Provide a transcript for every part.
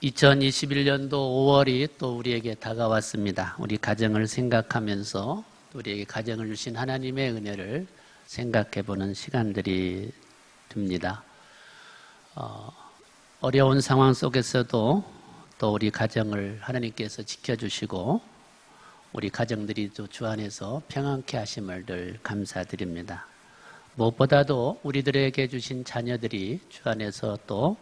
2021년도 5월이 또 우리에게 다가왔습니다. 우리 가정을 생각하면서 우리에게 가정을 주신 하나님의 은혜를 생각해보는 시간들이 됩니다. 어려운 상황 속에서도 또 우리 가정을 하나님께서 지켜주시고 우리 가정들이 또 주 안에서 평안케 하심을 늘 감사드립니다. 무엇보다도 우리들에게 주신 자녀들이 주 안에서 또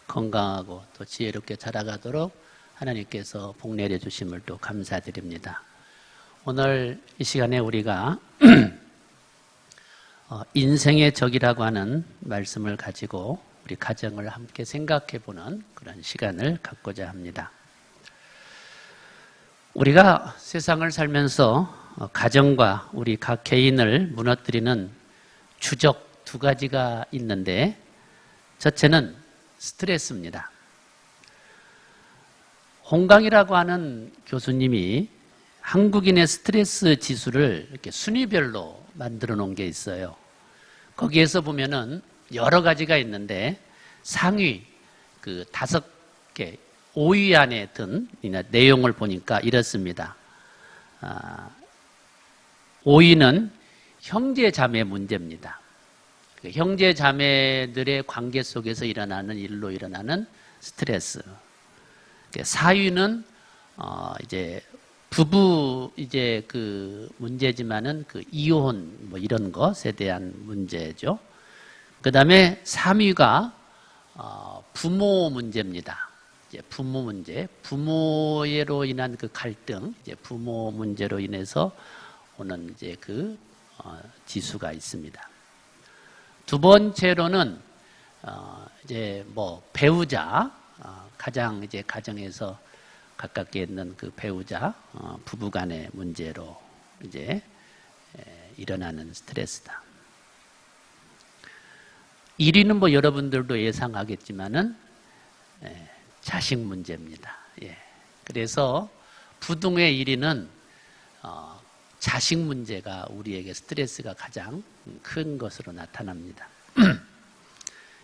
건강하고 또 지혜롭게 자라가도록 하나님께서 복 내려주심을 또 감사드립니다. 오늘 이 시간에 우리가 인생의 적이라고 하는 말씀을 가지고 우리 가정을 함께 생각해보는 그런 시간을 갖고자 합니다. 우리가 세상을 살면서 가정과 우리 각 개인을 무너뜨리는 주적 두 가지가 있는데, 첫째는 스트레스입니다. 홍강이라고 하는 교수님이 한국인의 스트레스 지수를 이렇게 순위별로 만들어 놓은 게 있어요. 거기에서 보면은 여러 가지가 있는데 상위 그 5개, 5위 안에 든 내용을 보니까 이렇습니다. 5위는 형제 자매 문제입니다. 형제 자매들의 관계 속에서 일어나는 일로 일어나는 스트레스. 4위는 이제 부부 이제 그 문제지만은 그 이혼 뭐 이런 것에 대한 문제죠. 그다음에 3위가 부모 문제입니다. 이제 부모 문제, 부모로 인한 그 갈등, 이제 부모 문제로 인해서 오는 이제 그 지수가 있습니다. 두 번째로는 이제 뭐 배우자, 가장 이제 가정에서 가깝게 있는 그 배우자, 부부간의 문제로 이제 일어나는 스트레스다. 1위는 뭐 여러분들도 예상하겠지만은 자식 문제입니다. 예. 그래서 부둥의 1위는 자식 문제가 우리에게 스트레스가 가장 큰 것으로 나타납니다.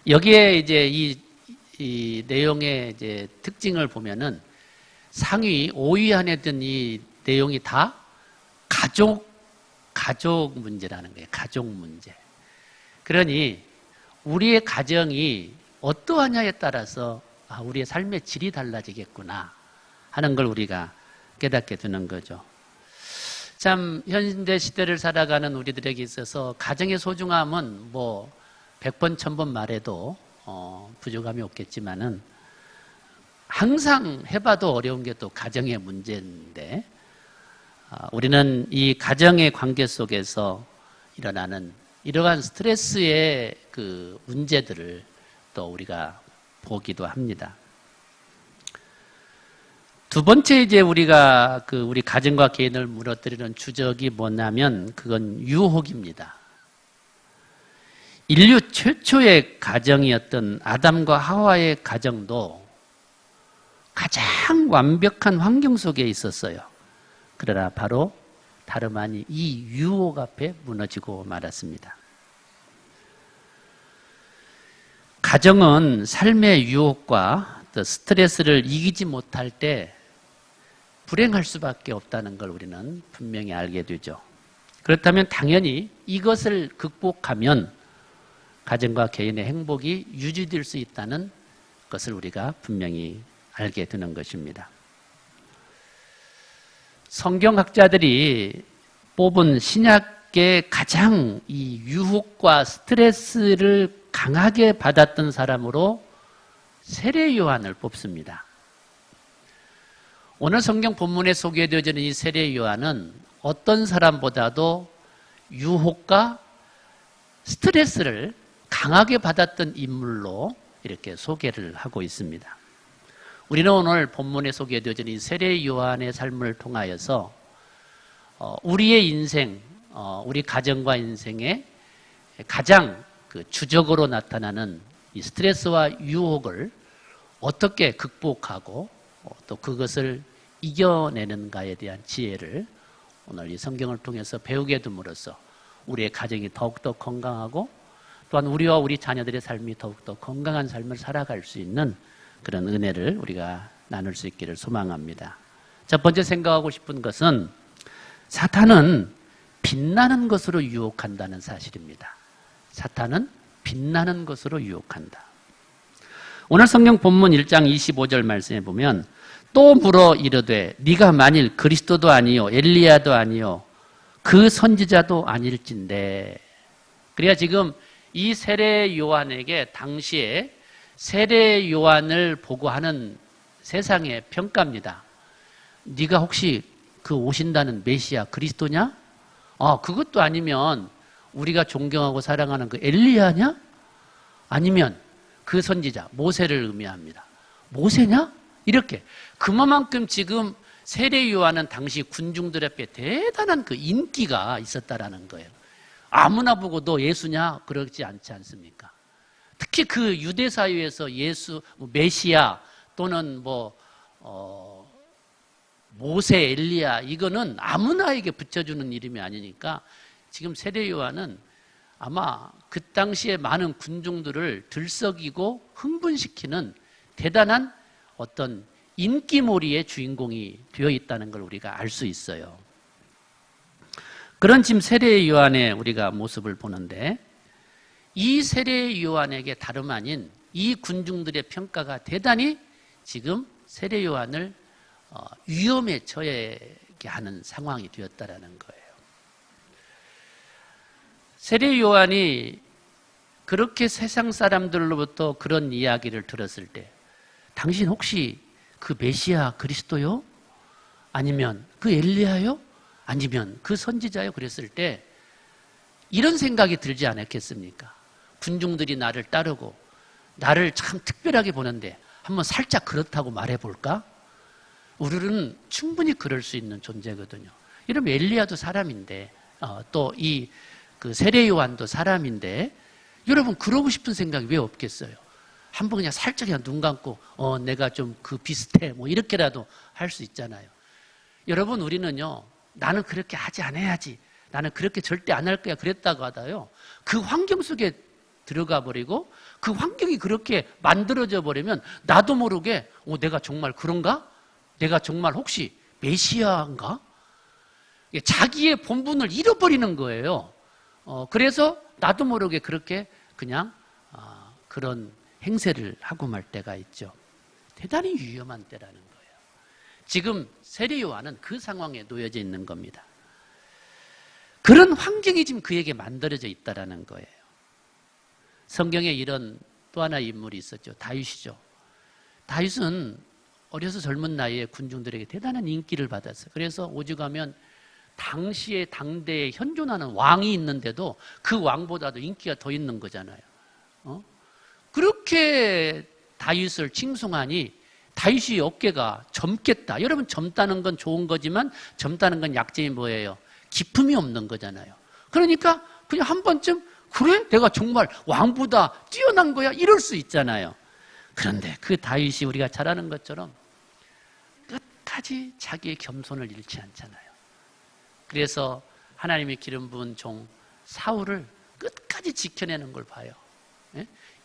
여기에 이제 이 내용의 이제 특징을 보면은 상위 5위 안에 든 이 내용이 다 가족 문제라는 거예요. 가족 문제. 그러니 우리의 가정이 어떠하냐에 따라서 우리의 삶의 질이 달라지겠구나 하는 걸 우리가 깨닫게 되는 거죠. 참 현대 시대를 살아가는 우리들에게 있어서 가정의 소중함은 뭐 100번 1000번 말해도 부족함이 없겠지만은 항상 해봐도 어려운 게 또 가정의 문제인데, 우리는 이 가정의 관계 속에서 일어나는 이러한 스트레스의 그 문제들을 또 우리가 보기도 합니다. 두 번째 이제 우리가 우리 가정과 개인을 무너뜨리는 주적이 뭐냐면 그건 유혹입니다. 인류 최초의 가정이었던 아담과 하와의 가정도 가장 완벽한 환경 속에 있었어요. 그러나 바로 다름 아닌 이 유혹 앞에 무너지고 말았습니다. 가정은 삶의 유혹과 또 스트레스를 이기지 못할 때 불행할 수밖에 없다는 걸 우리는 분명히 알게 되죠. 그렇다면 당연히 이것을 극복하면 가정과 개인의 행복이 유지될 수 있다는 것을 우리가 분명히 알게 되는 것입니다. 성경학자들이 뽑은 신약의 가장 이 유혹과 스트레스를 강하게 받았던 사람으로 세례 요한을 뽑습니다. 오늘 성경 본문에 소개되어지는 이 세례 요한은 어떤 사람보다도 유혹과 스트레스를 강하게 받았던 인물로 이렇게 소개를 하고 있습니다. 우리는 오늘 본문에 소개되어진 이 세례 요한의 삶을 통하여서 우리의 인생, 우리 가정과 인생의 가장 그 주적으로 나타나는 이 스트레스와 유혹을 어떻게 극복하고 또 그것을 이겨내는가에 대한 지혜를 오늘 이 성경을 통해서 배우게 됨으로써 우리의 가정이 더욱더 건강하고 또한 우리와 우리 자녀들의 삶이 더욱더 건강한 삶을 살아갈 수 있는 그런 은혜를 우리가 나눌 수 있기를 소망합니다. 첫 번째 생각하고 싶은 것은 사탄은 빛나는 것으로 유혹한다는 사실입니다. 사탄은 빛나는 것으로 유혹한다. 오늘 성경 본문 1장 25절 말씀에 보면 또 물어 이르되 네가 만일 그리스도도 아니요 엘리야도 아니요 그 선지자도 아닐진데. 그래야 지금 이 세례 요한에게 당시에 세례 요한을 보고 하는 세상의 평가입니다. 네가 혹시 그 오신다는 메시아 그리스도냐? 그것도 아니면 우리가 존경하고 사랑하는 그 엘리야냐? 아니면 그 선지자 모세를 의미합니다. 모세냐? 이렇게 그만큼 지금 세례 요한은 당시 군중들 앞에 대단한 그 인기가 있었다라는 거예요. 아무나 보고 너 예수냐? 그러지 않지 않습니까? 특히 그 유대 사회에서 예수, 메시아 또는 모세, 엘리야 이거는 아무나에게 붙여주는 이름이 아니니까 지금 세례 요한은 아마 그 당시에 많은 군중들을 들썩이고 흥분시키는 대단한 어떤 인기몰이의 주인공이 되어 있다는 걸 우리가 알 수 있어요. 그런 지금 세례 요한의 우리가 모습을 보는데 이 세례 요한에게 다름 아닌 이 군중들의 평가가 대단히 지금 세례 요한을 위험에 처하게 하는 상황이 되었다라는 거예요. 세례 요한이 그렇게 세상 사람들로부터 그런 이야기를 들었을 때 당신 혹시 그 메시아 그리스도요? 아니면 그 엘리야요? 아니면 그 선지자요? 그랬을 때 이런 생각이 들지 않았겠습니까? 군중들이 나를 따르고 나를 참 특별하게 보는데 한번 살짝 그렇다고 말해볼까? 우리는 충분히 그럴 수 있는 존재거든요. 이러면 엘리야도 사람인데 또 이 그 세례 요한도 사람인데 여러분 그러고 싶은 생각이 왜 없겠어요? 한번 그냥 살짝 그냥 눈 감고 내가 좀 그 비슷해 뭐 이렇게라도 할 수 있잖아요. 여러분 우리는요 나는 그렇게 하지 않아야지 나는 그렇게 절대 안 할 거야 그랬다고 하다요 그 환경 속에 들어가 버리고 그 환경이 그렇게 만들어져 버리면 나도 모르게 내가 정말 그런가? 내가 정말 혹시 메시아인가? 자기의 본분을 잃어버리는 거예요. 그래서 나도 모르게 그렇게 그냥 그런 행세를 하고 말 때가 있죠. 대단히 위험한 때라는 거예요. 지금 세례 요한은 그 상황에 놓여져 있는 겁니다. 그런 환경이 지금 그에게 만들어져 있다는 거예요. 성경에 이런 또 하나의 인물이 있었죠. 다윗이죠. 다윗은 어려서 젊은 나이에 군중들에게 대단한 인기를 받았어요. 그래서 오죽하면 당시에 당대에 현존하는 왕이 있는데도 그 왕보다도 인기가 더 있는 거잖아요. 그렇게 다윗을 칭송하니 다윗이 어깨가 젊겠다. 여러분 젊다는 건 좋은 거지만 젊다는 건 약점이 뭐예요? 기품이 없는 거잖아요. 그러니까 그냥 한 번쯤 그래? 내가 정말 왕보다 뛰어난 거야? 이럴 수 있잖아요. 그런데 그 다윗이 우리가 잘 아는 것처럼 끝까지 자기의 겸손을 잃지 않잖아요. 그래서 하나님의 기름 부은 종 사울을 끝까지 지켜내는 걸 봐요.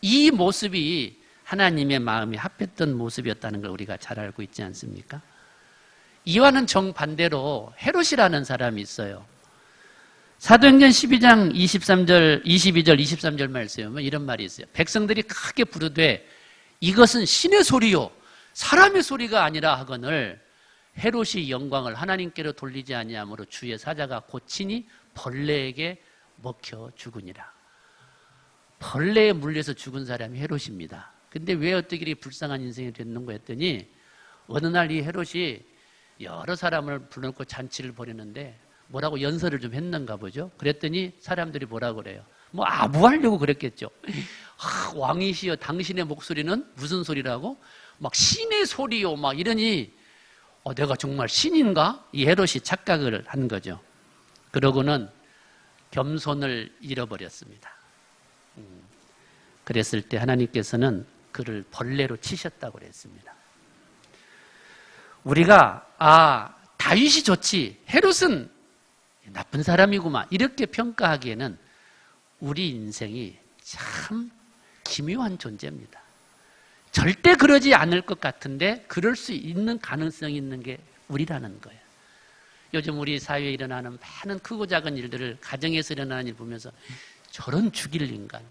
이 모습이 하나님의 마음이 합했던 모습이었다는 걸 우리가 잘 알고 있지 않습니까? 이와는 정반대로 헤롯이라는 사람이 있어요. 사도행전 12장 22절, 23절 말씀에 보면 이런 말이 있어요. 백성들이 크게 부르되 이것은 신의 소리요 사람의 소리가 아니라 하거늘 헤롯이 영광을 하나님께로 돌리지 아니하므로 주의 사자가 고치니 벌레에게 먹혀 죽으니라. 벌레에 물려서 죽은 사람이 헤롯입니다. 근데 왜 어떻게 이렇게 불쌍한 인생이 됐는가 했더니 어느 날 이 헤롯이 여러 사람을 불러놓고 잔치를 벌이는데 뭐라고 연설을 좀 했는가 보죠. 그랬더니 사람들이 뭐라 그래요? 뭐 아부하려고 그랬겠죠. 왕이시여 당신의 목소리는 무슨 소리라고? 막 신의 소리요 막 이러니 내가 정말 신인가? 이 헤롯이 착각을 한 거죠. 그러고는 겸손을 잃어버렸습니다. 그랬을 때 하나님께서는 그를 벌레로 치셨다고 그랬습니다. 우리가 다윗이 좋지 헤롯은 나쁜 사람이구만 이렇게 평가하기에는 우리 인생이 참 기묘한 존재입니다. 절대 그러지 않을 것 같은데 그럴 수 있는 가능성이 있는 게 우리라는 거예요. 요즘 우리 사회에 일어나는 많은 크고 작은 일들을, 가정에서 일어나는 일 보면서 저런 죽일 인간,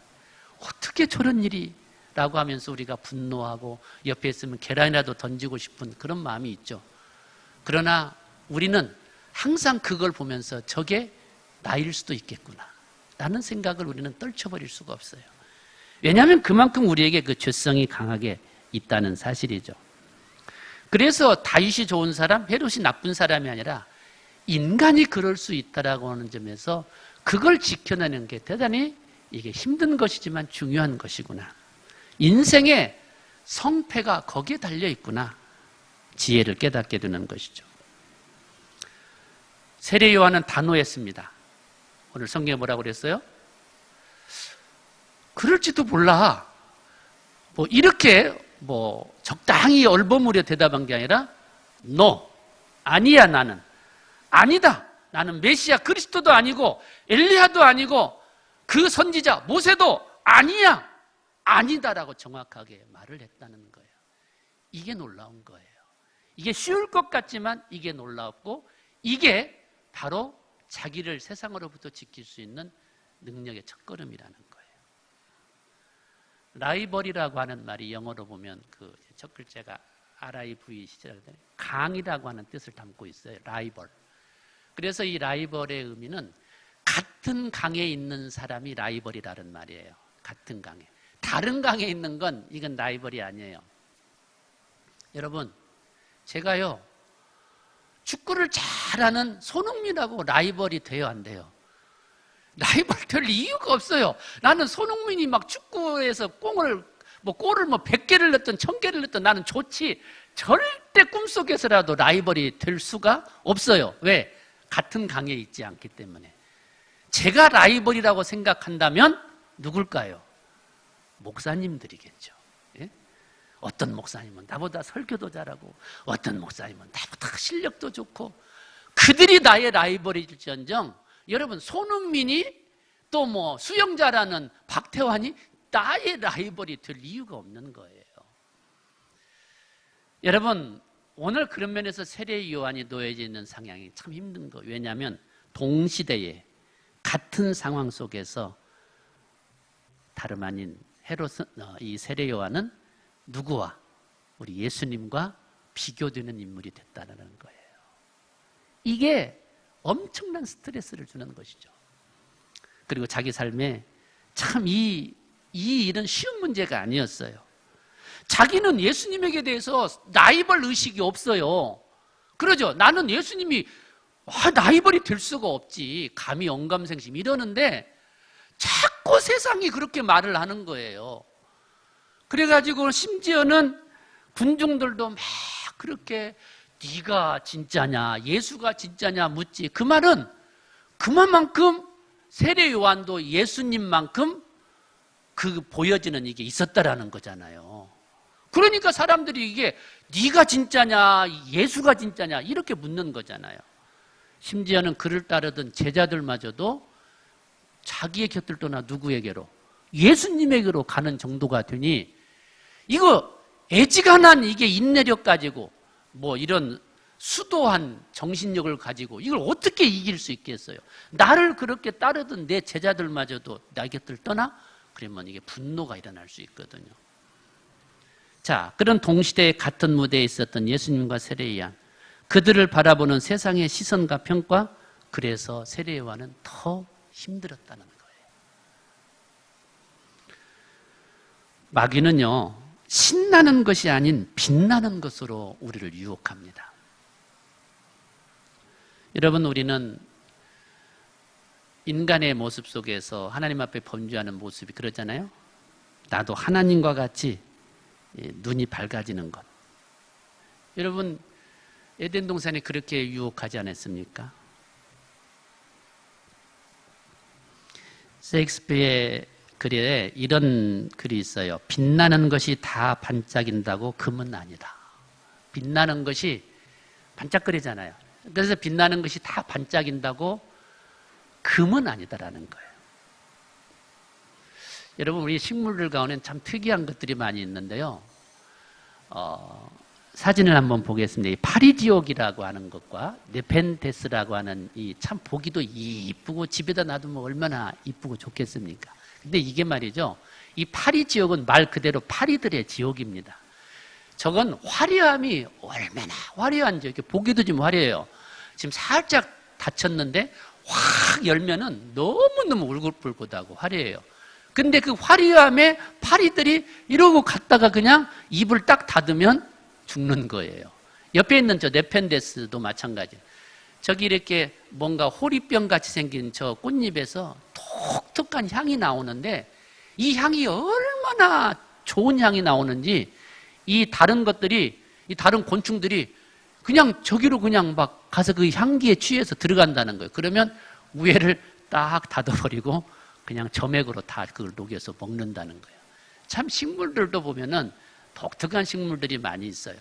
어떻게 저런 일이? 라고 하면서 우리가 분노하고 옆에 있으면 계란이라도 던지고 싶은 그런 마음이 있죠. 그러나 우리는 항상 그걸 보면서 저게 나일 수도 있겠구나 라는 생각을 우리는 떨쳐버릴 수가 없어요. 왜냐하면 그만큼 우리에게 그 죄성이 강하게 있다는 사실이죠. 그래서 다윗이 좋은 사람, 헤롯이 나쁜 사람이 아니라 인간이 그럴 수 있다라고 하는 점에서 그걸 지켜내는 게 대단히 이게 힘든 것이지만 중요한 것이구나. 인생의 성패가 거기에 달려 있구나. 지혜를 깨닫게 되는 것이죠. 세례 요한은 단호했습니다. 오늘 성경에 뭐라고 그랬어요? 그럴지도 몰라. 이렇게 적당히 얼버무려 대답한 게 아니라 No, 아니야 나는. 아니다. 나는 메시아 그리스도도 아니고 엘리야도 아니고 그 선지자 모세도 아니야. 아니다라고 정확하게 말을 했다는 거예요. 이게 놀라운 거예요. 이게 쉬울 것 같지만 이게 놀랍고 이게 바로 자기를 세상으로부터 지킬 수 있는 능력의 첫걸음이라는 거예요. 라이벌이라고 하는 말이 영어로 보면 그 첫 글자가 RIV 시작할 때 강이라고 하는 뜻을 담고 있어요. 라이벌. 그래서 이 라이벌의 의미는 같은 강에 있는 사람이 라이벌이라는 말이에요. 같은 강에. 다른 강에 있는 건 이건 라이벌이 아니에요. 여러분, 제가요 축구를 잘하는 손흥민하고 라이벌이 돼요, 안 돼요? 라이벌 될 이유가 없어요. 나는 손흥민이 막 축구에서 골을 100개를 넣든 1000개를 넣든 나는 좋지. 절대 꿈속에서라도 라이벌이 될 수가 없어요. 왜? 같은 강에 있지 않기 때문에. 제가 라이벌이라고 생각한다면 누굴까요? 목사님들이겠죠. 예? 어떤 목사님은 나보다 설교도 잘하고 어떤 목사님은 나보다 실력도 좋고 그들이 나의 라이벌일지언정 여러분 손흥민이 또 수영자라는 박태환이 나의 라이벌이 될 이유가 없는 거예요. 여러분 오늘 그런 면에서 세례 요한이 놓여져 있는 상황이 참 힘든 거예요. 왜냐하면 동시대에 같은 상황 속에서 다름 아닌 이 세례 요한은 누구와? 우리 예수님과 비교되는 인물이 됐다는 거예요. 이게 엄청난 스트레스를 주는 것이죠. 그리고 자기 삶에 참 이 일은 쉬운 문제가 아니었어요. 자기는 예수님에게 대해서 라이벌 의식이 없어요. 그러죠. 나는 예수님이 라이벌이 될 수가 없지. 감히 영감생심 이러는데 자꾸 세상이 그렇게 말을 하는 거예요. 그래가지고 심지어는 군중들도 막 그렇게 네가 진짜냐 예수가 진짜냐 묻지. 그 말은 그만큼 세례 요한도 예수님만큼 그 보여지는 이게 있었다라는 거잖아요. 그러니까 사람들이 이게 네가 진짜냐 예수가 진짜냐 이렇게 묻는 거잖아요. 심지어는 그를 따르던 제자들마저도 자기의 곁을 떠나 누구에게로? 예수님에게로 가는 정도가 되니 이거 애지간한 이게 인내력 가지고 이런 수도한 정신력을 가지고 이걸 어떻게 이길 수 있겠어요? 나를 그렇게 따르던 내 제자들마저도 나 곁을 떠나? 그러면 이게 분노가 일어날 수 있거든요. 자, 그런 동시대에 같은 무대에 있었던 예수님과 세례 요한, 그들을 바라보는 세상의 시선과 평가, 그래서 세례 요한은 더 힘들었다는 거예요. 마귀는요, 신나는 것이 아닌 빛나는 것으로 우리를 유혹합니다. 여러분, 우리는 인간의 모습 속에서 하나님 앞에 범죄하는 모습이 그러잖아요. 나도 하나님과 같이 눈이 밝아지는 것. 여러분, 에덴 동산이 그렇게 유혹하지 않았습니까? 셰익스피어의 글에 이런 글이 있어요. 빛나는 것이 다 반짝인다고 금은 아니다. 빛나는 것이 반짝거리잖아요. 그래서 빛나는 것이 다 반짝인다고 금은 아니다라는 거예요. 여러분, 우리 식물들 가운데는 참 특이한 것들이 많이 있는데요. 사진을 한번 보겠습니다. 이 파리지옥이라고 하는 것과 네펜테스라고 하는 이 참 보기도 이쁘고 집에다 놔두면 얼마나 이쁘고 좋겠습니까? 근데 이게 말이죠. 이 파리지옥은 말 그대로 파리들의 지옥입니다. 저건 화려함이 얼마나 화려한지 이렇게 보기도 좀 화려해요. 지금 살짝 닫혔는데 확 열면은 너무너무 울긋불긋하고 화려해요. 근데 그 화려함에 파리들이 이러고 갔다가 그냥 입을 딱 닫으면 죽는 거예요. 옆에 있는 저 네펜데스도 마찬가지예요. 저기 이렇게 뭔가 호리병 같이 생긴 저 꽃잎에서 독특한 향이 나오는데 이 향이 얼마나 좋은 향이 나오는지 이 다른 것들이, 이 다른 곤충들이 그냥 저기로 그냥 막 가서 그 향기에 취해서 들어간다는 거예요. 그러면 위에를 딱 닫아버리고 그냥 점액으로 다 그걸 녹여서 먹는다는 거예요. 참 식물들도 보면은 독특한 식물들이 많이 있어요.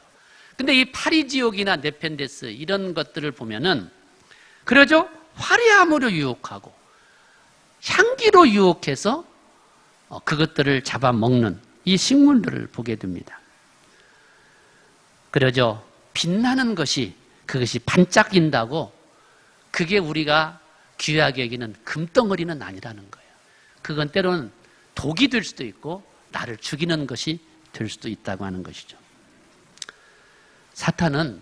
근데 이 파리지옥이나 네펜데스 이런 것들을 보면은 그러죠? 화려함으로 유혹하고 향기로 유혹해서 그것들을 잡아먹는 이 식물들을 보게 됩니다. 그러죠? 빛나는 것이 그것이 반짝인다고 그게 우리가 귀하게 여기는 금덩어리는 아니라는 거예요. 그건 때로는 독이 될 수도 있고 나를 죽이는 것이 될 수도 있다고 하는 것이죠. 사탄은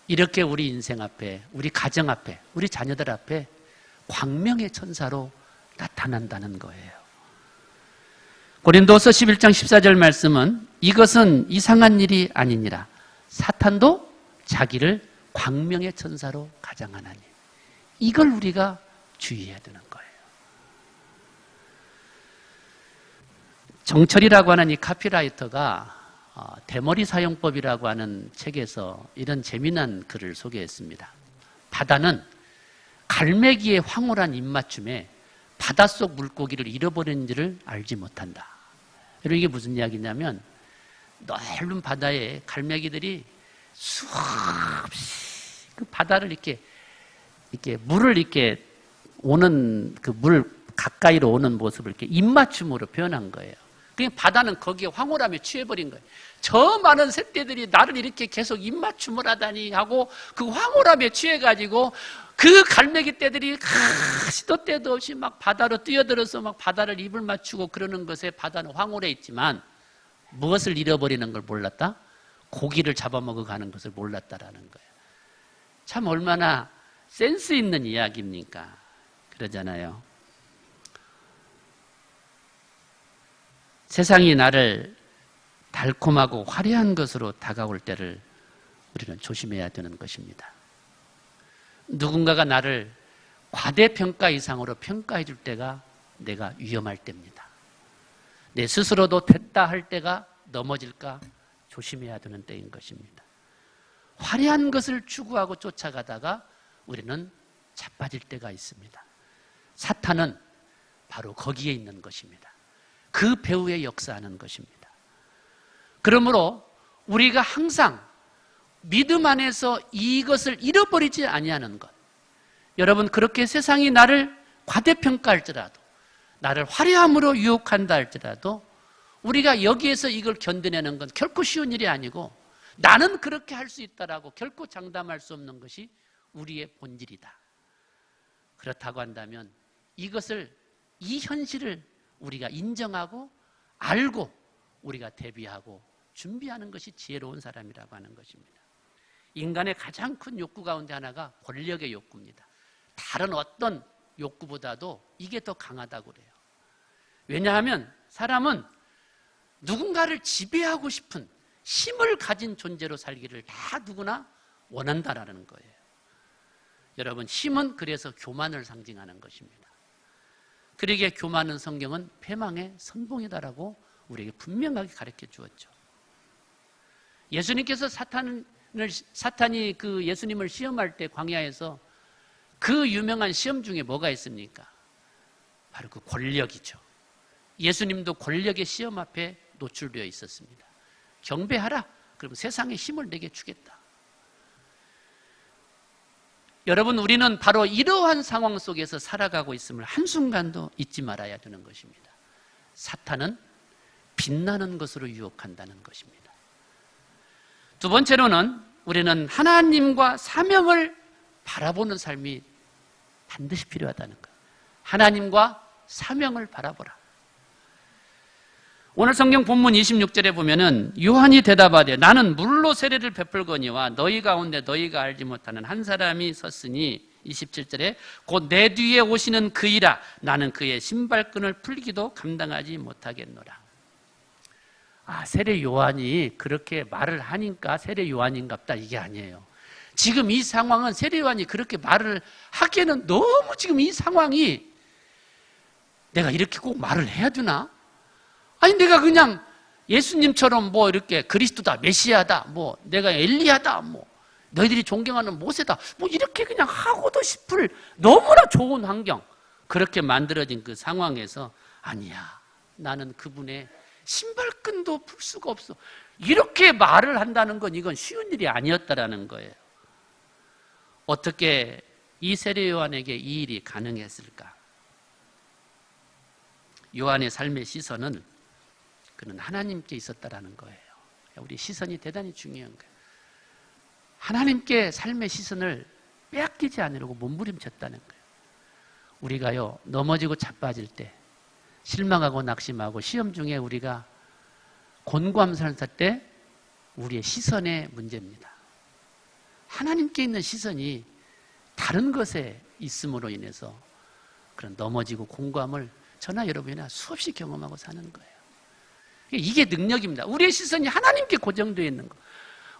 이렇게 우리 인생 앞에, 우리 가정 앞에, 우리 자녀들 앞에 광명의 천사로 나타난다는 거예요. 고린도서 11장 14절 말씀은 이것은 이상한 일이 아니니라. 사탄도 자기를 광명의 천사로 가장하나니. 이걸 우리가 주의해야 되는 거예요. 정철이라고 하는 이 카피라이터가 대머리 사용법이라고 하는 책에서 이런 재미난 글을 소개했습니다. 바다는 갈매기의 황홀한 입맞춤에 바닷속 물고기를 잃어버린지를 알지 못한다. 여러분 이게 무슨 이야기냐면 넓은 바다에 갈매기들이 수없이 그 바다를 이렇게 물을 이렇게 오는 그 물 가까이로 오는 모습을 이렇게 입맞춤으로 표현한 거예요. 그냥 바다는 거기에 황홀함에 취해버린 거예요. 저 많은 새떼들이 나를 이렇게 계속 입맞춤을 하다니 하고 그 황홀함에 취해가지고 그 갈매기 떼들이 시도 때도 없이 막 바다로 뛰어들어서 막 바다를 입을 맞추고 그러는 것에 바다는 황홀해 있지만 무엇을 잃어버리는 걸 몰랐다? 고기를 잡아먹어 가는 것을 몰랐다라는 거예요. 참 얼마나 센스 있는 이야기입니까? 그러잖아요. 세상이 나를 달콤하고 화려한 것으로 다가올 때를 우리는 조심해야 되는 것입니다. 누군가가 나를 과대평가 이상으로 평가해 줄 때가 내가 위험할 때입니다. 내 스스로도 됐다 할 때가 넘어질까 조심해야 되는 때인 것입니다. 화려한 것을 추구하고 쫓아가다가 우리는 자빠질 때가 있습니다. 사탄은 바로 거기에 있는 것입니다. 그 배후에 역사하는 것입니다. 그러므로 우리가 항상 믿음 안에서 이것을 잃어버리지 아니하는 것. 여러분 그렇게 세상이 나를 과대평가할지라도 나를 화려함으로 유혹한다 할지라도 우리가 여기에서 이걸 견뎌내는 건 결코 쉬운 일이 아니고 나는 그렇게 할 수 있다라고 결코 장담할 수 없는 것이 우리의 본질이다. 그렇다고 한다면 이것을 이 현실을 우리가 인정하고 알고 우리가 대비하고 준비하는 것이 지혜로운 사람이라고 하는 것입니다. 인간의 가장 큰 욕구 가운데 하나가 권력의 욕구입니다. 다른 어떤 욕구보다도 이게 더 강하다고 그래요. 왜냐하면 사람은 누군가를 지배하고 싶은 힘을 가진 존재로 살기를 다 누구나 원한다라는 거예요. 여러분 힘은 그래서 교만을 상징하는 것입니다. 그러기에 교만은 성경은 패망의 선봉이다라고 우리에게 분명하게 가르쳐 주었죠. 예수님께서 사탄이 그 예수님을 시험할 때 광야에서 그 유명한 시험 중에 뭐가 있습니까? 바로 그 권력이죠. 예수님도 권력의 시험 앞에 노출되어 있었습니다. 경배하라. 그럼 세상의 힘을 내게 주겠다. 여러분 우리는 바로 이러한 상황 속에서 살아가고 있음을 한순간도 잊지 말아야 되는 것입니다. 사탄은 빛나는 것으로 유혹한다는 것입니다. 두 번째로는 우리는 하나님과 사명을 바라보는 삶이 반드시 필요하다는 거예요. 하나님과 사명을 바라보라. 오늘 성경 본문 26절에 보면은 요한이 대답하되 나는 물로 세례를 베풀거니와 너희 가운데 너희가 알지 못하는 한 사람이 섰으니 27절에 곧 내 뒤에 오시는 그이라 나는 그의 신발끈을 풀기도 감당하지 못하겠노라. 세례 요한이 그렇게 말을 하니까 세례 요한인갑다 이게 아니에요. 지금 이 상황은 세례 요한이 그렇게 말을 하기에는 너무 지금 이 상황이 내가 이렇게 꼭 말을 해야 되나? 아니 내가 그냥 예수님처럼 뭐 이렇게 그리스도다 메시아다 뭐 내가 엘리야다 뭐 너희들이 존경하는 모세다 뭐 이렇게 그냥 하고도 싶을 너무나 좋은 환경 그렇게 만들어진 그 상황에서 아니야 나는 그분의 신발끈도 풀 수가 없어 이렇게 말을 한다는 건 이건 쉬운 일이 아니었다라는 거예요. 어떻게 이 세례 요한에게 이 일이 가능했을까? 요한의 삶의 시선은 그는 하나님께 있었다라는 거예요. 우리 시선이 대단히 중요한 거예요. 하나님께 삶의 시선을 빼앗기지 않으려고 몸부림쳤다는 거예요. 우리가요 넘어지고 자빠질 때 실망하고 낙심하고 시험 중에 우리가 곤고함살 때 우리의 시선의 문제입니다. 하나님께 있는 시선이 다른 것에 있음으로 인해서 그런 넘어지고 곤고함을 저나 여러분이나 수없이 경험하고 사는 거예요. 이게 능력입니다. 우리의 시선이 하나님께 고정되어 있는 거.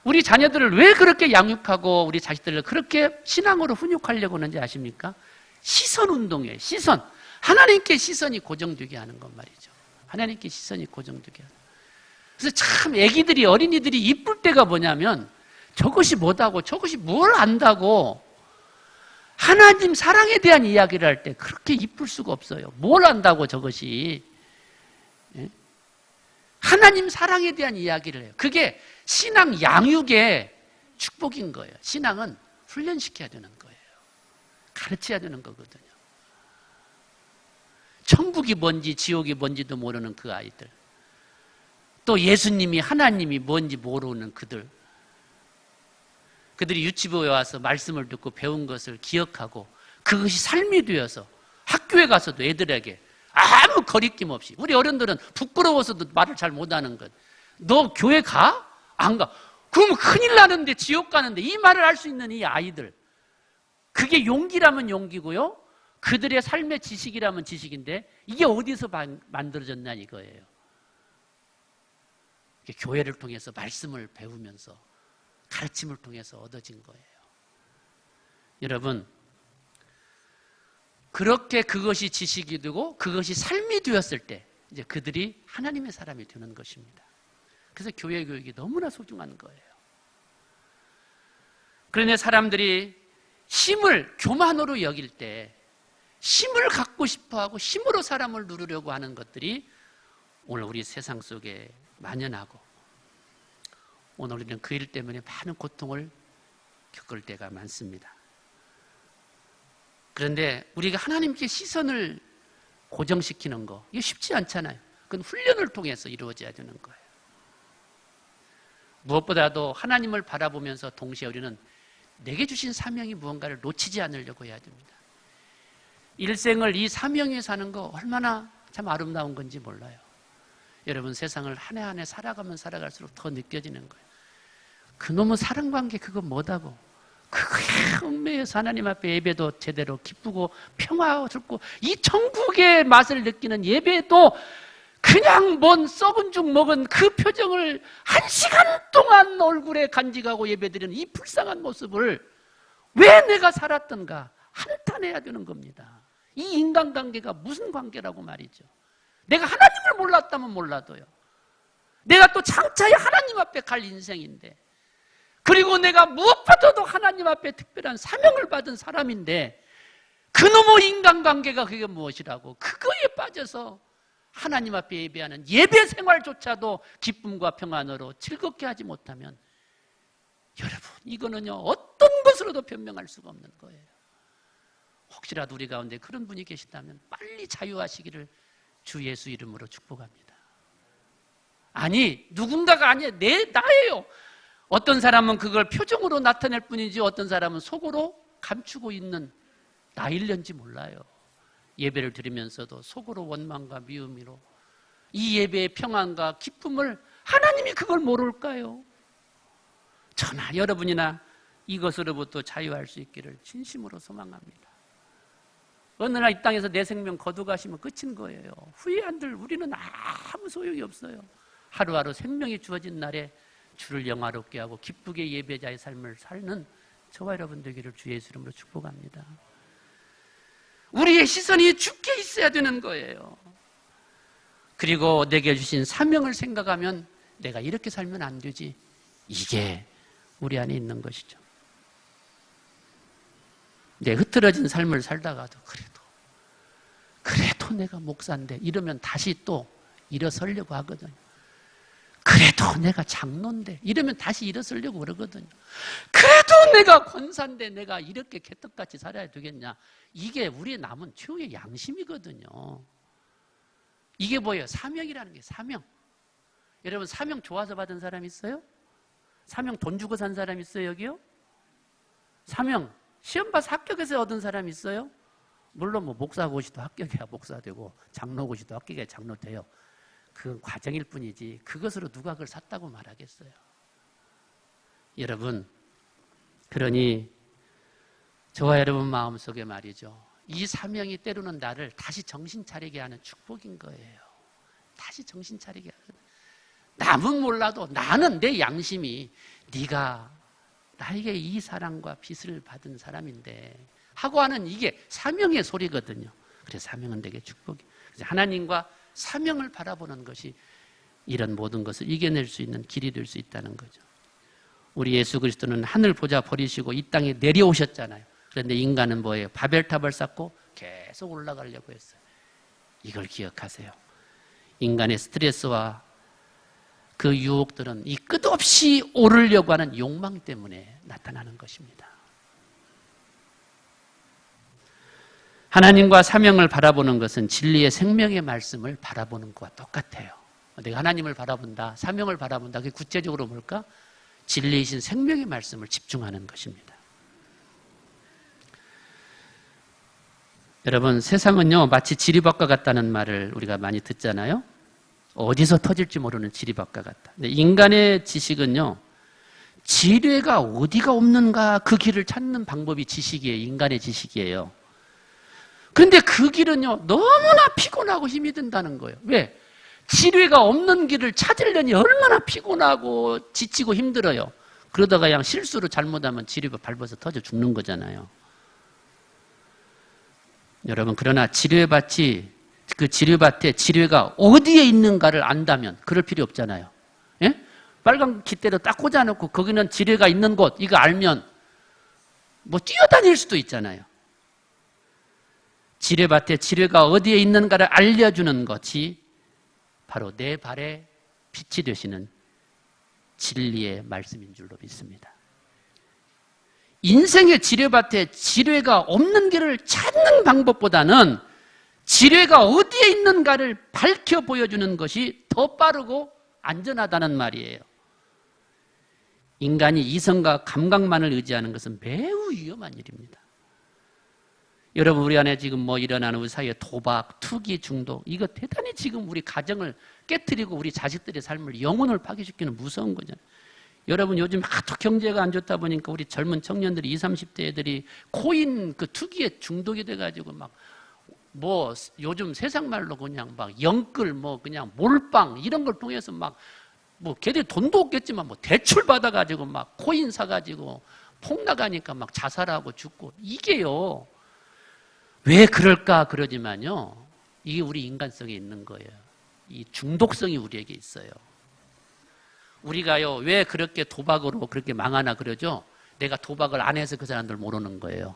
우리 자녀들을 왜 그렇게 양육하고 우리 자식들을 그렇게 신앙으로 훈육하려고 하는지 아십니까? 시선 운동이에요. 시선. 하나님께 시선이 고정되게 하는 것 말이죠. 하나님께 시선이 고정되게 하는. 그래서 참 애기들이 어린이들이 이쁠 때가 뭐냐면 저것이 뭐다고 저것이 뭘 안다고 하나님 사랑에 대한 이야기를 할 때 그렇게 이쁠 수가 없어요. 뭘 안다고 저것이. 하나님 사랑에 대한 이야기를 해요. 그게 신앙 양육의 축복인 거예요. 신앙은 훈련시켜야 되는 거예요. 가르쳐야 되는 거거든요. 천국이 뭔지 지옥이 뭔지도 모르는 그 아이들. 또 예수님이 하나님이 뭔지 모르는 그들. 그들이 유치부에 와서 말씀을 듣고 배운 것을 기억하고 그것이 삶이 되어서 학교에 가서도 애들에게 아무 거리낌 없이 우리 어른들은 부끄러워서도 말을 잘 못하는 것. 너 교회 가? 안 가? 그러면 큰일 나는데 지옥 가는데 이 말을 할 수 있는 이 아이들. 그게 용기라면 용기고요. 그들의 삶의 지식이라면 지식인데 이게 어디서 만들어졌냐 이거예요. 교회를 통해서 말씀을 배우면서 가르침을 통해서 얻어진 거예요. 여러분 그렇게 그것이 지식이 되고 그것이 삶이 되었을 때 이제 그들이 하나님의 사람이 되는 것입니다. 그래서 교회 교육이 너무나 소중한 거예요. 그런데 사람들이 힘을 교만으로 여길 때 힘을 갖고 싶어하고 힘으로 사람을 누르려고 하는 것들이 오늘 우리 세상 속에 만연하고 오늘 우리는 그 일 때문에 많은 고통을 겪을 때가 많습니다. 그런데 우리가 하나님께 시선을 고정시키는 거 이게 쉽지 않잖아요. 그건 훈련을 통해서 이루어져야 되는 거예요. 무엇보다도 하나님을 바라보면서 동시에 우리는 내게 주신 사명이 무언가를 놓치지 않으려고 해야 됩니다. 일생을 이 사명 위에 사는 거 얼마나 참 아름다운 건지 몰라요. 여러분 세상을 한 해 한 해 살아가면 살아갈수록 더 느껴지는 거예요. 그놈의 사랑관계 그거 뭐다고 그거에 얽매여서 하나님 앞에 예배도 제대로 기쁘고 평화스럽고 이 천국의 맛을 느끼는 예배도 그냥 뭔 썩은 죽 먹은 그 표정을 1시간 동안 얼굴에 간직하고 예배드리는 이 불쌍한 모습을 왜 내가 살았던가 한탄해야 되는 겁니다. 이 인간관계가 무슨 관계라고 말이죠. 내가 하나님을 몰랐다면 몰라도요. 내가 또 장차에 하나님 앞에 갈 인생인데 그리고 내가 무엇보다도 하나님 앞에 특별한 사명을 받은 사람인데 그놈의 인간관계가 그게 무엇이라고 그거에 빠져서 하나님 앞에 예배하는 예배 생활조차도 기쁨과 평안으로 즐겁게 하지 못하면 여러분 이거는요 어떤 것으로도 변명할 수가 없는 거예요. 혹시라도 우리 가운데 그런 분이 계시다면 빨리 자유하시기를 주 예수 이름으로 축복합니다. 아니 누군가가 아니에요. 나예요. 어떤 사람은 그걸 표정으로 나타낼 뿐이지 어떤 사람은 속으로 감추고 있는 나일련지 몰라요. 예배를 드리면서도 속으로 원망과 미움으로 이 예배의 평안과 기쁨을 하나님이 그걸 모를까요? 저나 여러분이나 이것으로부터 자유할 수 있기를 진심으로 소망합니다. 어느 날 이 땅에서 내 생명 거두가시면 끝인 거예요. 후회 안들 우리는 아무 소용이 없어요. 하루하루 생명이 주어진 날에 주를 영화롭게 하고 기쁘게 예배자의 삶을 사는 저와 여러분 되기를 주의 예수 이름으로 축복합니다. 우리의 시선이 주께 있어야 되는 거예요. 그리고 내게 주신 사명을 생각하면 내가 이렇게 살면 안 되지. 이게 우리 안에 있는 것이죠. 내 흐트러진 삶을 살다가도 그래도 내가 목사인데 이러면 다시 또 일어서려고 하거든요. 그래도 내가 장로인데 이러면 다시 일어서려고 그러거든요. 그래도 내가 권사인데 내가 이렇게 개떡같이 살아야 되겠냐. 이게 우리의 남은 최후의 양심이거든요. 이게 뭐예요? 사명이라는 게 사명. 여러분 사명 좋아서 받은 사람 있어요? 사명 돈 주고 산 사람 있어요 여기요? 사명 시험 봐서 합격해서 얻은 사람 있어요? 물론 뭐 목사고시도 합격해야 목사 되고 장로고시도 합격해야 장로 돼요. 그건 과정일 뿐이지 그것으로 누가 그걸 샀다고 말하겠어요. 여러분 그러니 저와 여러분 마음속에 말이죠. 이 사명이 때로는 나를 다시 정신 차리게 하는 축복인 거예요. 다시 정신 차리게 하는. 남은 몰라도 나는 내 양심이 네가 나에게 이 사랑과 빚을 받은 사람인데 하고 하는 이게 사명의 소리거든요. 그래서 사명은 되게 축복이. 그래서 하나님과 사명을 바라보는 것이 이런 모든 것을 이겨낼 수 있는 길이 될 수 있다는 거죠. 우리 예수 그리스도는 하늘 보좌 버리시고 이 땅에 내려오셨잖아요. 그런데 인간은 뭐예요? 바벨탑을 쌓고 계속 올라가려고 했어요. 이걸 기억하세요. 인간의 스트레스와 그 유혹들은 이 끝없이 오르려고 하는 욕망 때문에 나타나는 것입니다. 하나님과 사명을 바라보는 것은 진리의 생명의 말씀을 바라보는 것과 똑같아요. 내가 하나님을 바라본다, 사명을 바라본다. 그게 구체적으로 뭘까? 진리이신 생명의 말씀을 집중하는 것입니다. 여러분 세상은요 마치 지리밭과 같다는 말을 우리가 많이 듣잖아요. 어디서 터질지 모르는 지리밭과 같다. 근데 인간의 지식은요 지뢰가 어디가 없는가 그 길을 찾는 방법이 지식이에요. 인간의 지식이에요. 그런데 그 길은요 너무나 피곤하고 힘이 든다는 거예요. 왜? 지뢰가 없는 길을 찾으려니 얼마나 피곤하고 지치고 힘들어요. 그러다가 그냥 실수로 잘못하면 지뢰밭 밟아서 터져 죽는 거잖아요. 여러분 그러나 지뢰밭이 그 지뢰밭에 지뢰가 어디에 있는가를 안다면 그럴 필요 없잖아요. 예? 빨간 깃대로 딱 꽂아놓고 거기는 지뢰가 있는 곳 이거 알면 뭐 뛰어다닐 수도 있잖아요. 지뢰밭에 지뢰가 어디에 있는가를 알려주는 것이 바로 내 발에 빛이 되시는 진리의 말씀인 줄로 믿습니다. 인생의 지뢰밭에 지뢰가 없는 길을 찾는 방법보다는 지뢰가 어디에 있는가를 밝혀 보여주는 것이 더 빠르고 안전하다는 말이에요. 인간이 이성과 감각만을 의지하는 것은 매우 위험한 일입니다. 여러분 우리 안에 지금 뭐 일어나는 우리 사이에 도박, 투기, 중독 이거 대단히 지금 우리 가정을 깨트리고 우리 자식들의 삶을 영혼을 파괴시키는 무서운 거잖아요. 여러분 요즘 하도 경제가 안 좋다 보니까 우리 젊은 청년들이 20, 30대 애들이 코인 그 투기에 중독이 돼가지고 막 뭐 요즘 세상 말로 그냥 막 영끌 뭐 그냥 몰빵 이런 걸 통해서 막 뭐 걔들 돈도 없겠지만 뭐 대출 받아가지고 막 코인 사가지고 폭 나가니까 막 자살하고 죽고 이게요. 왜 그럴까 그러지만요. 이게 우리 인간성에 있는 거예요. 이 중독성이 우리에게 있어요. 우리가요 왜 그렇게 도박으로 그렇게 망하나 그러죠. 내가 도박을 안 해서 그 사람들 모르는 거예요.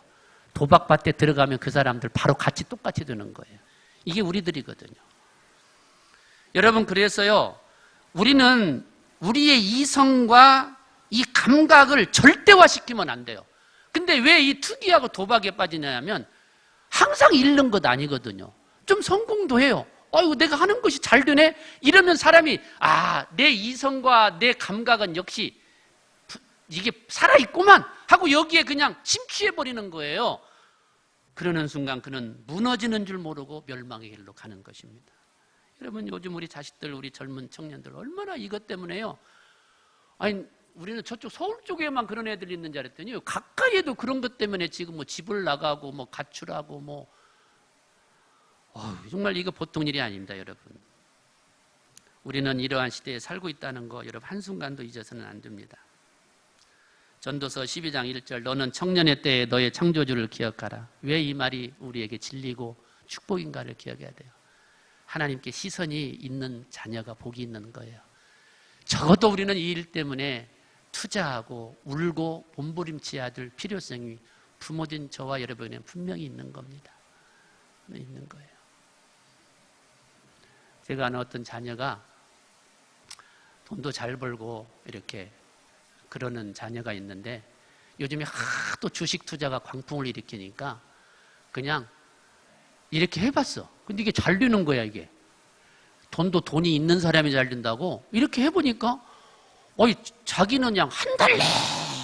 도박밭에 들어가면 그 사람들 바로 같이 똑같이 되는 거예요. 이게 우리들이거든요. 여러분 그래서요 우리는 우리의 이성과 이 감각을 절대화시키면 안 돼요. 근데 왜 이 투기하고 도박에 빠지냐면 항상 잃는 것 아니거든요. 좀 성공도 해요. 아이고 내가 하는 것이 잘 되네 이러면 사람이 내 이성과 내 감각은 역시 이게 살아있구만 하고 여기에 그냥 침취해버리는 거예요. 그러는 순간 그는 무너지는 줄 모르고 멸망의 길로 가는 것입니다. 여러분, 요즘 우리 자식들, 우리 젊은 청년들 얼마나 이것 때문에요. 아니, 우리는 저쪽 서울 쪽에만 그런 애들이 있는 줄 알았더니 가까이에도 그런 것 때문에 지금 뭐 집을 나가고 뭐 가출하고 뭐 정말 이거 보통 일이 아닙니다, 여러분. 우리는 이러한 시대에 살고 있다는 거 여러분 한순간도 잊어서는 안 됩니다. 전도서 12장 1절 너는 청년의 때에 너의 창조주를 기억하라. 왜 이 말이 우리에게 진리고 축복인가를 기억해야 돼요. 하나님께 시선이 있는 자녀가 복이 있는 거예요. 적어도 우리는 이 일 때문에 투자하고 울고 몸부림쳐야 될 필요성이 부모된 저와 여러분에는 분명히 있는 겁니다. 있는 거예요. 제가 아는 어떤 자녀가 돈도 잘 벌고 이렇게 그러는 자녀가 있는데 요즘에 하도 주식 투자가 광풍을 일으키니까 그냥 이렇게 해봤어. 근데 이게 잘 되는 거야, 이게. 돈이 있는 사람이 잘 된다고 이렇게 해보니까 자기는 그냥 한 달 내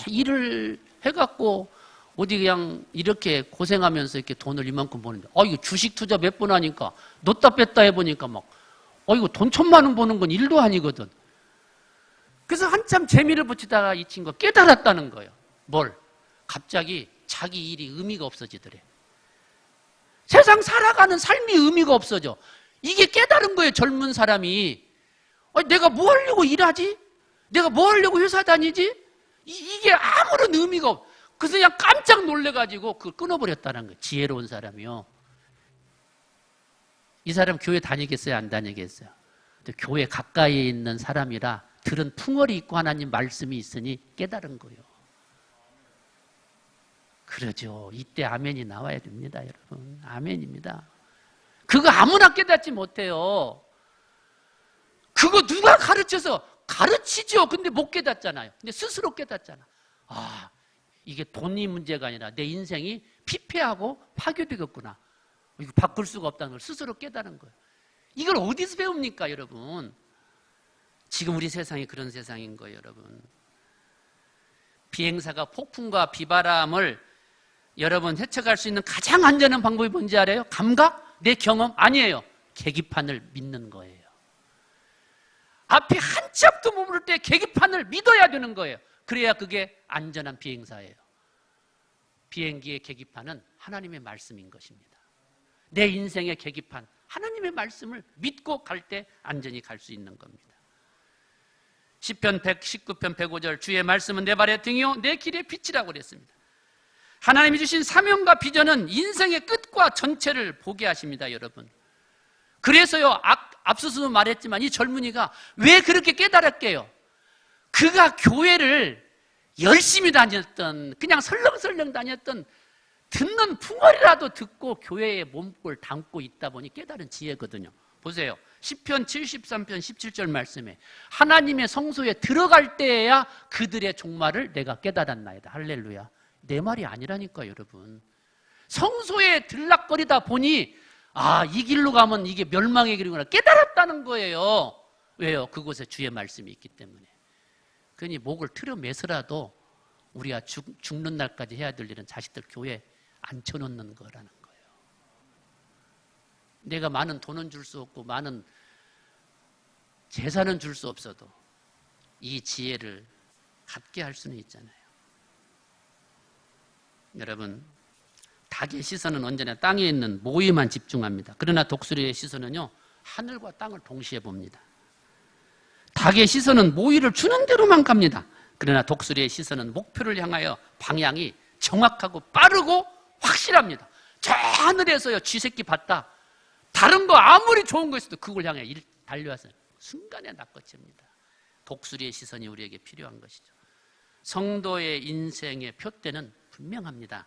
일을 해갖고 어디 그냥 이렇게 고생하면서 이렇게 돈을 이만큼 버는데 이거 주식 투자 몇 번 하니까 넣었다 뺐다 해보니까 막 이거 돈 1,000만 원 버는 건 일도 아니거든. 그래서 한참 재미를 붙이다가 이 친구가 깨달았다는 거예요. 뭘? 갑자기 자기 일이 의미가 없어지더래. 세상 살아가는 삶이 의미가 없어져. 이게 깨달은 거예요, 젊은 사람이. 내가 뭐 하려고 일하지? 내가 뭐 하려고 회사 다니지? 이게 아무런 의미가 없어. 그래서 그냥 깜짝 놀래가지고 그걸 끊어버렸다는 거예요. 지혜로운 사람이요. 이 사람 교회 다니겠어요? 안 다니겠어요? 교회 가까이에 있는 사람이라 들은 풍월이 있고 하나님 말씀이 있으니 깨달은 거예요. 그러죠. 이때 아멘이 나와야 됩니다, 여러분. 아멘입니다. 그거 아무나 깨닫지 못해요. 그거 누가 가르쳐서 가르치죠. 근데 못 깨닫잖아요. 근데 스스로 깨닫잖아. 이게 돈이 문제가 아니라 내 인생이 피폐하고 파괴되겠구나. 이거 바꿀 수가 없다는 걸 스스로 깨달은 거예요. 이걸 어디서 배웁니까, 여러분? 지금 우리 세상이 그런 세상인 거예요, 여러분. 비행사가 폭풍과 비바람을 여러분 헤쳐갈 수 있는 가장 안전한 방법이 뭔지 알아요? 감각? 내 경험? 아니에요. 계기판을 믿는 거예요. 앞에 한 치 앞도 못 모를 때 계기판을 믿어야 되는 거예요. 그래야 그게 안전한 비행사예요. 비행기의 계기판은 하나님의 말씀인 것입니다. 내 인생의 계기판, 하나님의 말씀을 믿고 갈 때 안전히 갈 수 있는 겁니다. 시편 119편 105절 주의 말씀은 내 발의 등이요 내 길의 빛이라고 그랬습니다. 하나님이 주신 사명과 비전은 인생의 끝과 전체를 보게 하십니다, 여러분. 그래서요, 앞서서도 말했지만 이 젊은이가 왜 그렇게 깨달았게요? 그가 교회를 열심히 다녔던, 그냥 설렁설렁 다녔던, 듣는 풍월이라도 듣고 교회에 몸을 담고 있다 보니 깨달은 지혜거든요. 보세요. 시편 73편 17절 말씀에 하나님의 성소에 들어갈 때에야 그들의 종말을 내가 깨달았나이다. 할렐루야. 내 말이 아니라니까, 여러분. 성소에 들락거리다 보니 이 길로 가면 이게 멸망의 길이구나 깨달았다는 거예요. 왜요? 그곳에 주의 말씀이 있기 때문에. 그러니 목을 틀어매서라도 우리가 죽는 날까지 해야 될 일은 자식들 교회에 앉혀놓는 거라는 거예요. 내가 많은 돈은 줄 수 없고 많은 재산은 줄 수 없어도 이 지혜를 갖게 할 수는 있잖아요. 여러분, 닭의 시선은 언제나 땅에 있는 모에만 집중합니다. 그러나 독수리의 시선은요, 하늘과 땅을 동시에 봅니다. 닭의 시선은 모이를 주는 대로만 갑니다. 그러나 독수리의 시선은 목표를 향하여 방향이 정확하고 빠르고 확실합니다. 저 하늘에서요, 쥐새끼 봤다. 다른 거 아무리 좋은 거 있어도 그걸 향해 달려와서 순간에 낚아챕니다. 독수리의 시선이 우리에게 필요한 것이죠. 성도의 인생의 표대는 분명합니다.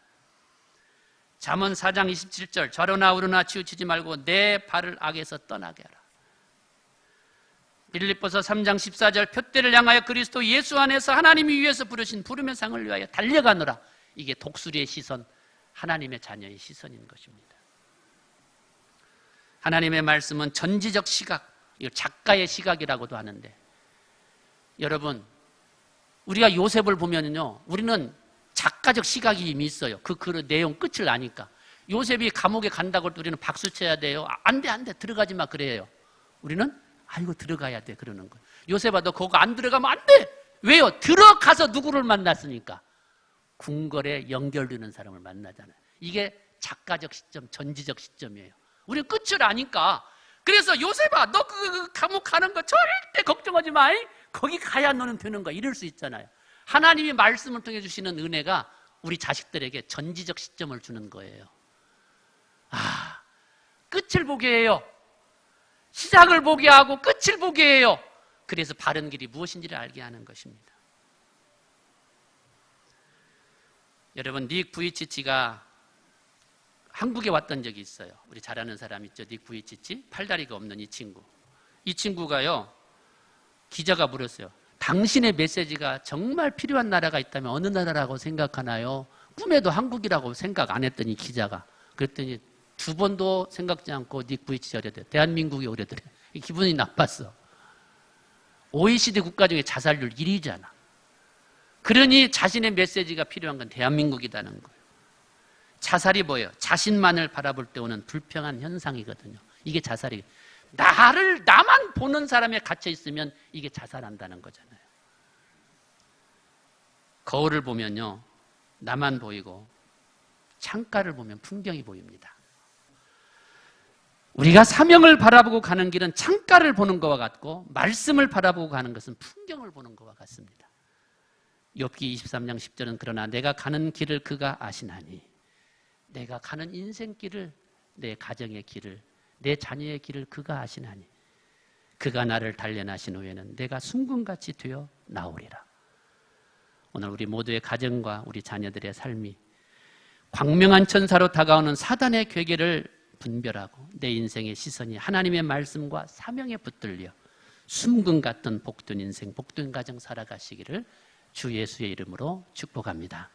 잠언 4장 27절 좌로나 우로나 치우치지 말고 내 발을 악에서 떠나게 하라. 빌립보서 3장 14절 표대를 향하여 그리스도 예수 안에서 하나님이 위에서 부르신 부름의 상을 위하여 달려가노라. 이게 독수리의 시선, 하나님의 자녀의 시선인 것입니다. 하나님의 말씀은 전지적 시각, 작가의 시각이라고도 하는데, 여러분, 우리가 요셉을 보면요, 우리는 작가적 시각이 이미 있어요. 그 내용 끝을 아니까. 요셉이 감옥에 간다고 할 때 우리는 박수 쳐야 돼요. 안 돼, 들어가지 마, 그래요. 우리는, 아이고, 들어가야 돼, 그러는 거예요. 요셉아, 너 거기 안 들어가면 안 돼! 왜요? 들어가서 누구를 만났으니까? 궁궐에 연결되는 사람을 만나잖아요. 이게 작가적 시점, 전지적 시점이에요. 우리는 끝을 아니까. 그래서 요셉아, 너 그 감옥 가는 거 절대 걱정하지 마. 거기 가야 너는 되는 거야. 이럴 수 있잖아요. 하나님이 말씀을 통해 주시는 은혜가 우리 자식들에게 전지적 시점을 주는 거예요. 아, 끝을 보게 해요. 시작을 보게 하고 끝을 보게 해요. 그래서 바른 길이 무엇인지를 알게 하는 것입니다. 여러분, 닉 부이치치가 한국에 왔던 적이 있어요. 우리 잘 아는 사람 있죠? 닉 부이치치? 팔다리가 없는 이 친구. 이 친구가요, 기자가 물었어요. 당신의 메시지가 정말 필요한 나라가 있다면 어느 나라라고 생각하나요? 꿈에도 한국이라고 생각 안 했더니 기자가. 그랬더니 2번도 생각지 않고 닉 부이치치 오래돼. 대한민국이 오래더래. 기분이 나빴어. OECD 국가 중에 자살률 1위잖아. 그러니 자신의 메시지가 필요한 건 대한민국이라는 거예요. 자살이 뭐예요? 자신만을 바라볼 때 오는 불평한 현상이거든요. 이게 자살이. 나만 보는 사람에 갇혀 있으면 이게 자살한다는 거잖아요. 거울을 보면요, 나만 보이고 창가를 보면 풍경이 보입니다. 우리가 사명을 바라보고 가는 길은 창가를 보는 것과 같고, 말씀을 바라보고 가는 것은 풍경을 보는 것과 같습니다. 욥기 23장 10절은 그러나 내가 가는 길을 그가 아시나니, 내가 가는 인생길을, 내 가정의 길을, 내 자녀의 길을 그가 아시나니, 그가 나를 단련하신 후에는 내가 순금같이 되어 나오리라. 오늘 우리 모두의 가정과 우리 자녀들의 삶이 광명한 천사로 다가오는 사단의 괴계를 분별하고 내 인생의 시선이 하나님의 말씀과 사명에 붙들려 순금 같은 복된 인생, 복된 가정 살아가시기를 주 예수의 이름으로 축복합니다.